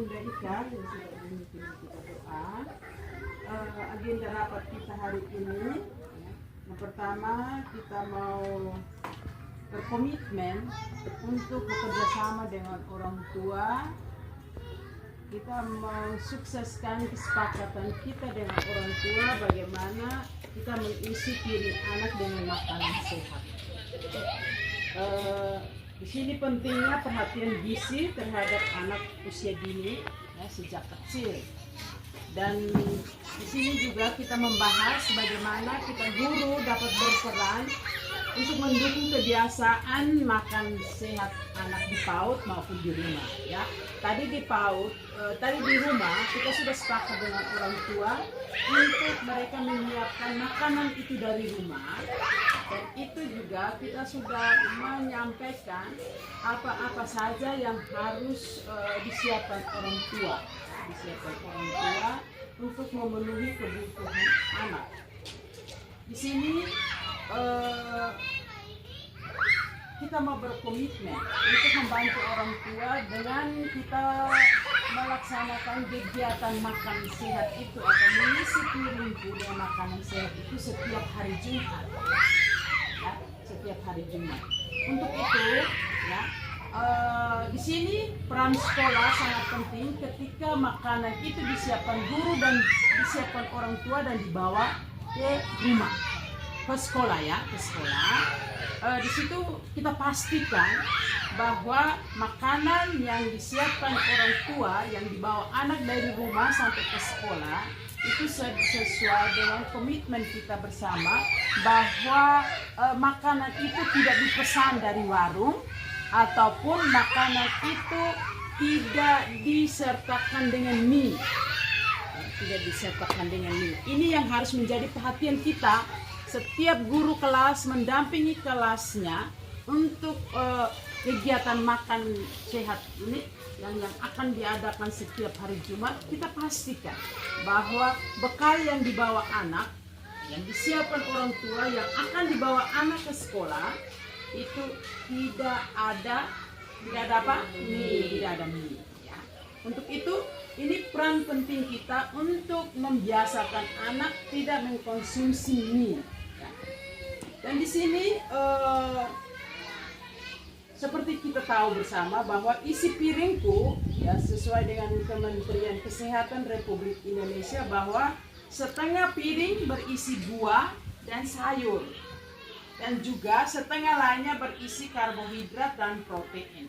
Bunda Ika yang sudah memimpin kita doa. Agenda rapat kita hari ini, yang pertama kita mau berkomitmen untuk bekerja sama dengan orang tua. Kita mensukseskan kesepakatan kita dengan orang tua bagaimana kita mengisi piring anak dengan makanan sehat. Di sini pentingnya perhatian gizi terhadap anak usia dini ya, sejak kecil. Dan di sini juga kita membahas bagaimana kita guru dapat berperan untuk mendukung kebiasaan makan sehat anak di PAUD maupun di rumah. Ya, tadi di PAUD, tadi di rumah kita sudah sepakat dengan orang tua untuk mereka menyiapkan makanan itu dari rumah. Dan itu juga kita sudah menyampaikan apa-apa saja yang harus disiapkan orang tua, untuk memenuhi kebutuhan anak. Di sini kita mau berkomitmen untuk membantu orang tua dengan kita melaksanakan kegiatan makan sehat itu atau mengisi piringku dengan makanan sehat itu setiap hari Jumat. Ya, setiap hari Jumat. Untuk itu, ya, di sini peran sekolah sangat penting ketika makanan itu disiapkan guru dan disiapkan orang tua dan dibawa ke rumah, ke sekolah ya, ke sekolah. Di situ kita pastikan bahwa makanan yang disiapkan orang tua yang dibawa anak dari rumah sampai ke sekolah itu sesuai dengan komitmen kita bersama bahwa makanan itu tidak dipesan dari warung ataupun makanan itu tidak disertakan dengan mie. Tidak disertakan dengan mie. Ini yang harus menjadi perhatian kita. Setiap guru kelas mendampingi kelasnya untuk kegiatan makan sehat ini yang akan diadakan setiap hari Jumat. Kita pastikan bahwa bekal yang dibawa anak, yang disiapkan orang tua, yang akan dibawa anak ke sekolah itu tidak ada mie. Ya. Untuk itu ini peran penting kita untuk membiasakan anak tidak mengkonsumsi mie. Ya. Dan di sini seperti kita tahu bersama bahwa isi piringku ya sesuai dengan Kementerian Kesehatan Republik Indonesia bahwa setengah piring berisi buah dan sayur dan juga setengah lainnya berisi karbohidrat dan protein.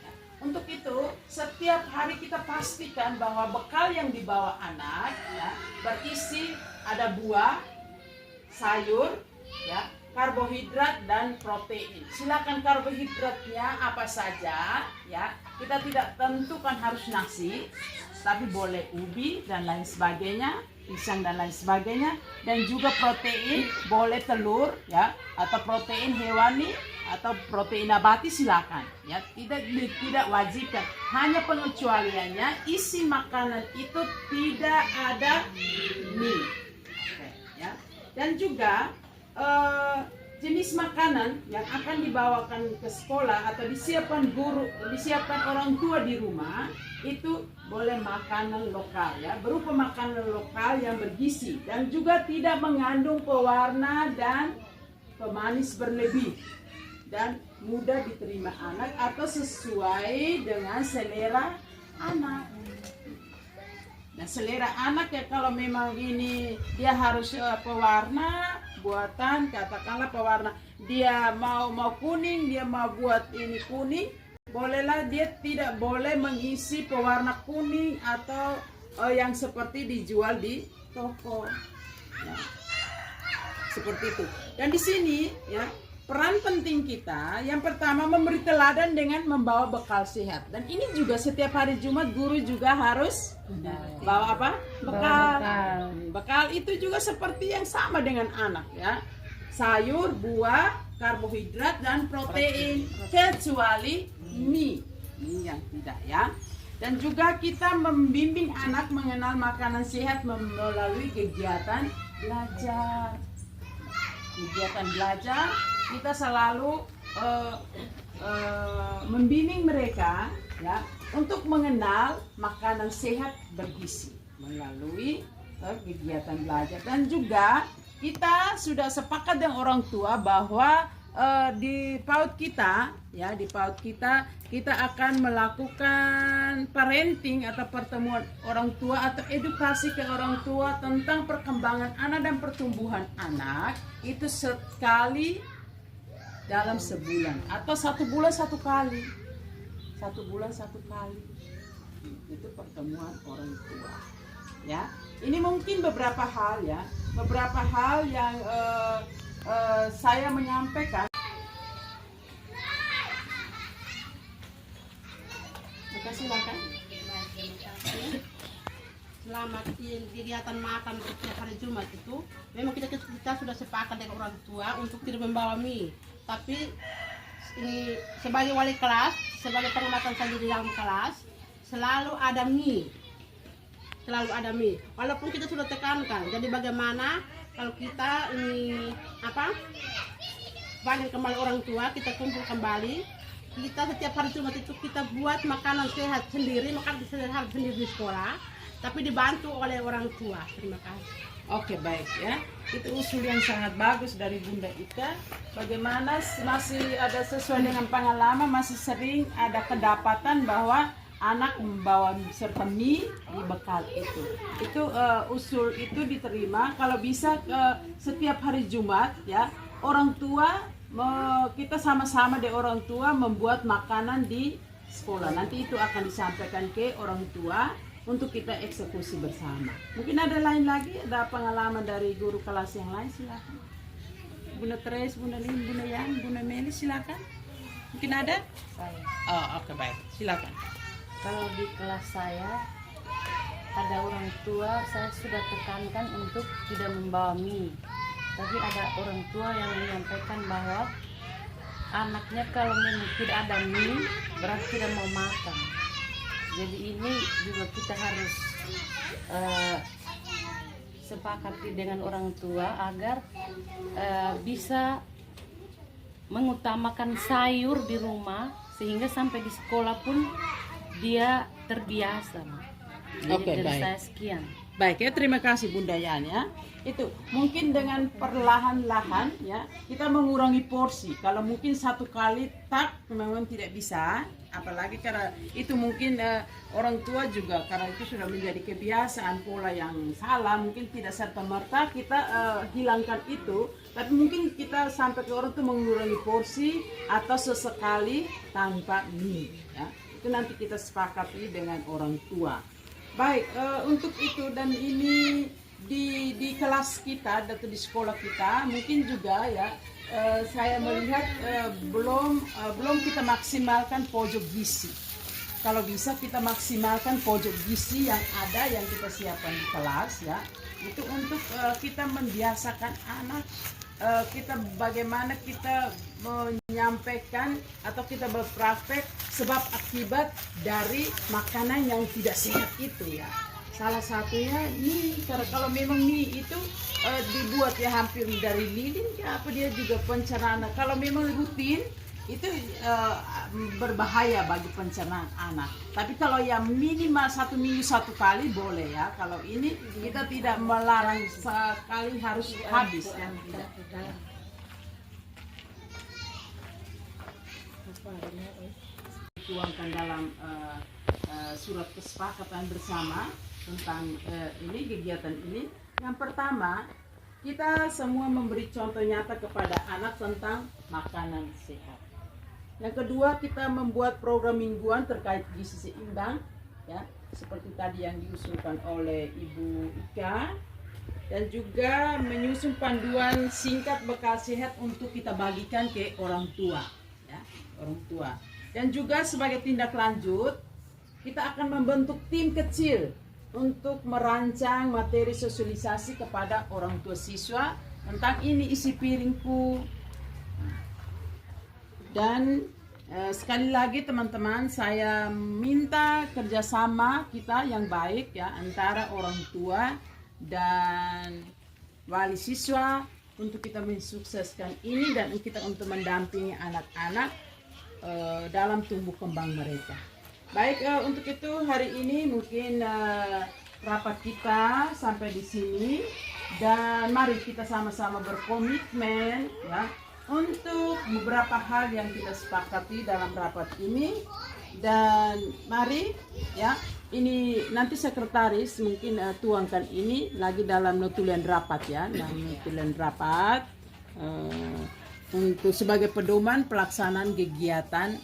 Ya. Untuk itu setiap hari kita pastikan bahwa bekal yang dibawa anak ya, berisi ada buah, sayur, ya, karbohidrat dan protein. Silakan karbohidratnya apa saja ya. Kita tidak tentukan harus nasi, tapi boleh ubi dan lain sebagainya, pisang dan lain sebagainya, dan juga protein boleh telur ya atau protein hewani atau protein nabati silakan ya. Tidak wajibkan. Hanya pengecualiannya isi makanan itu tidak ada mie. Oke, ya. Dan juga jenis makanan yang akan dibawakan ke sekolah atau disiapkan guru, disiapkan orang tua di rumah itu boleh makanan lokal ya, berupa makanan lokal yang bergizi dan juga tidak mengandung pewarna dan pemanis berlebih dan mudah diterima anak atau sesuai dengan selera anak. Nah, selera anak ya kalau memang ini dia harus pewarna buatan, katakanlah pewarna dia mau kuning, dia mau buat ini kuning, bolehlah, dia tidak boleh mengisi pewarna kuning atau yang seperti dijual di toko. Ya. Seperti itu. Dan di sini ya peran penting kita yang pertama memberi teladan dengan membawa bekal sehat. Dan ini juga setiap hari Jumat guru juga harus bawa apa? Bekal. Bekal itu juga seperti yang sama dengan anak ya. Sayur, buah, karbohidrat dan protein kecuali mie. Mie yang tidak ya. Dan juga kita membimbing anak mengenal makanan sehat melalui kegiatan belajar. Kegiatan belajar kita selalu membimbing mereka ya untuk mengenal makanan sehat bergizi melalui kegiatan belajar. Dan juga kita sudah sepakat dengan orang tua bahwa di PAUD kita ya, di PAUD kita akan melakukan parenting atau pertemuan orang tua atau edukasi ke orang tua tentang perkembangan anak dan pertumbuhan anak itu sekali dalam sebulan atau 1 bulan 1 kali. 1 bulan 1 kali. Itu pertemuan orang tua. Ya. Ini mungkin beberapa hal ya, beberapa hal yang saya menyampaikan. Silakan. Selama kegiatan makan setiap hari Jumat itu, memang kita sudah sepakat dengan orang tua untuk tidak membawa mie. Tapi ini sebagai wali kelas, sebagai pengamatan saja di dalam kelas, selalu ada mie. Selalu ada mie. Walaupun kita sudah tekankan. Jadi bagaimana kalau kita ini panggil kembali orang tua, kita kumpul kembali. Kita setiap hari Jumat itu kita buat makanan sehat sendiri, makanan sehat sendiri di sekolah, tapi dibantu oleh orang tua. Terima kasih. Oke, baik ya. Itu usul yang sangat bagus dari Bunda Ika. Bagaimana masih ada sesuai dengan pengalaman, masih sering ada kedapatan bahwa anak membawa serta mie di bekal itu. Itu usul itu diterima. Kalau bisa setiap hari Jumat ya, orang tua kita sama-sama di orang tua membuat makanan di sekolah. Nanti itu akan disampaikan ke orang tua untuk kita eksekusi bersama. Mungkin ada lain lagi, ada pengalaman dari guru kelas yang lain, silakan. Bunda Tres, Bunda Lin, Bunda Yan, Bunda Meli, silakan. Mungkin ada? Saya. Oh, oke, baik. Silakan. Kalau di kelas saya ada orang tua, saya sudah tekankan untuk tidak membawa mie. Tapi ada orang tua yang menyampaikan bahwa anaknya kalau memang tidak ada mie berarti tidak mau makan. Jadi ini juga kita harus sepakati dengan orang tua agar bisa mengutamakan sayur di rumah sehingga sampai di sekolah pun dia terbiasa. Oke, baik. Saya sekian. Baik ya, terima kasih Bunda Yan ya. Itu mungkin dengan perlahan-lahan ya kita mengurangi porsi. Kalau mungkin 1 kali tak memang tidak bisa, apalagi karena itu mungkin orang tua juga karena itu sudah menjadi kebiasaan pola yang salah, mungkin tidak serta-merta kita hilangkan itu, tapi mungkin kita sampai ke orang tuh mengurangi porsi atau sesekali tanpa mie ya. Itu nanti kita sepakati dengan orang tua. Baik, untuk itu dan ini di kelas kita atau di sekolah kita mungkin juga ya saya melihat belum kita maksimalkan pojok gizi. Kalau bisa kita maksimalkan pojok gizi yang ada yang kita siapkan di kelas ya. Itu untuk kita membiasakan anak kita bagaimana kita menyampaikan atau kita berpraktek sebab akibat dari makanan yang tidak sehat itu ya. Salah satunya mie, karena kalau memang mie itu dibuat ya hampir dari lilin ya apa dia juga pencernaan. Kalau memang rutin itu berbahaya bagi pencernaan anak. Tapi kalau yang minimal 1 minggu 1 kali boleh ya. Kalau ini kita tidak melarang sekali harus habis kan tidak. Dituangkan dalam surat kesepakatan bersama tentang ini kegiatan ini. Yang pertama, kita semua memberi contoh nyata kepada anak tentang makanan sehat. Yang kedua, kita membuat program mingguan terkait gizi seimbang ya, seperti tadi yang diusulkan oleh Ibu Ika, dan juga menyusun panduan singkat bekal sehat untuk kita bagikan ke orang tua ya, orang tua. Dan juga sebagai tindak lanjut, kita akan membentuk tim kecil untuk merancang materi sosialisasi kepada orang tua siswa tentang ini isi piringku. Dan sekali lagi teman-teman, saya minta kerjasama kita yang baik ya antara orang tua dan wali siswa untuk kita mensukseskan ini dan kita untuk mendampingi anak-anak dalam tumbuh kembang mereka. Baik, untuk itu hari ini mungkin rapat kita sampai di sini, dan mari kita sama-sama berkomitmen ya untuk beberapa hal yang kita sepakati dalam rapat ini. Dan mari ya, ini nanti sekretaris mungkin tuangkan ini lagi dalam notulen rapat ya, notulen rapat untuk sebagai pedoman pelaksanaan kegiatan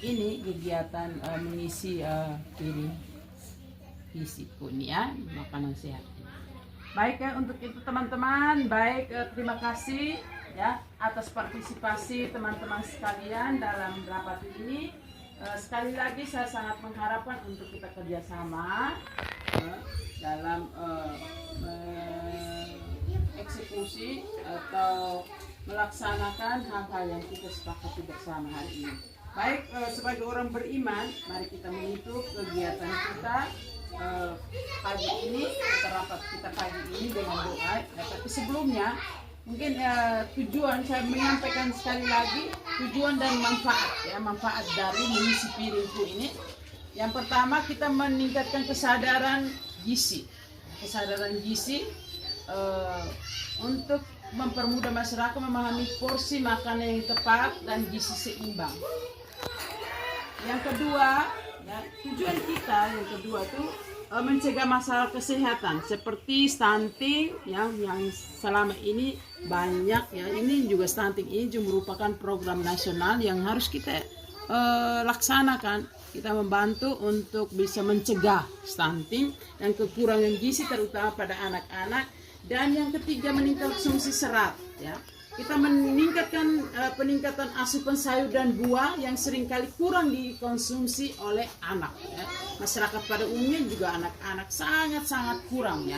ini, kegiatan mengisi piring isi pun ya, makanan sehat. Baik ya, untuk itu teman-teman, baik terima kasih ya atas partisipasi teman-teman sekalian dalam rapat ini. Sekali lagi saya sangat mengharapkan untuk kita kerjasama dalam eksekusi atau melaksanakan hal-hal yang kita sepakati bersama hari ini. Baik, sebagai orang beriman, mari kita menutup kegiatan kita pagi ini, rapat kita pagi ini dengan doa. Tapi sebelumnya, mungkin tujuan saya menyampaikan sekali lagi tujuan dan manfaat ya, manfaat dari mengisi piringku ini. Yang pertama, kita meningkatkan kesadaran gizi, untuk mempermudah masyarakat memahami porsi makanan yang tepat dan gizi seimbang. Yang kedua, ya, tujuan kita yang kedua tuh mencegah masalah kesehatan seperti stunting yang selama ini banyak ya. Ini juga stunting ini juga merupakan program nasional yang harus kita laksanakan. Kita membantu untuk bisa mencegah stunting dan kekurangan gizi terutama pada anak-anak. Dan yang ketiga, meningkatkan konsumsi serat ya. Kita meningkatkan peningkatan asupan sayur dan buah yang seringkali kurang dikonsumsi oleh anak ya. Masyarakat pada umumnya juga anak-anak sangat-sangat kurang ya.